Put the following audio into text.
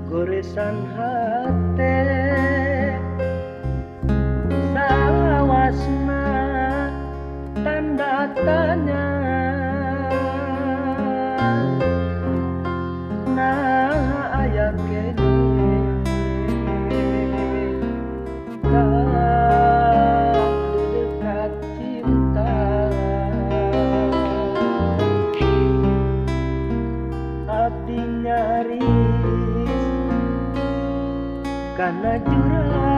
goresan hate sawasna tanda tanya nah aya kene tak dekat cinta abdi nyaris kana jurang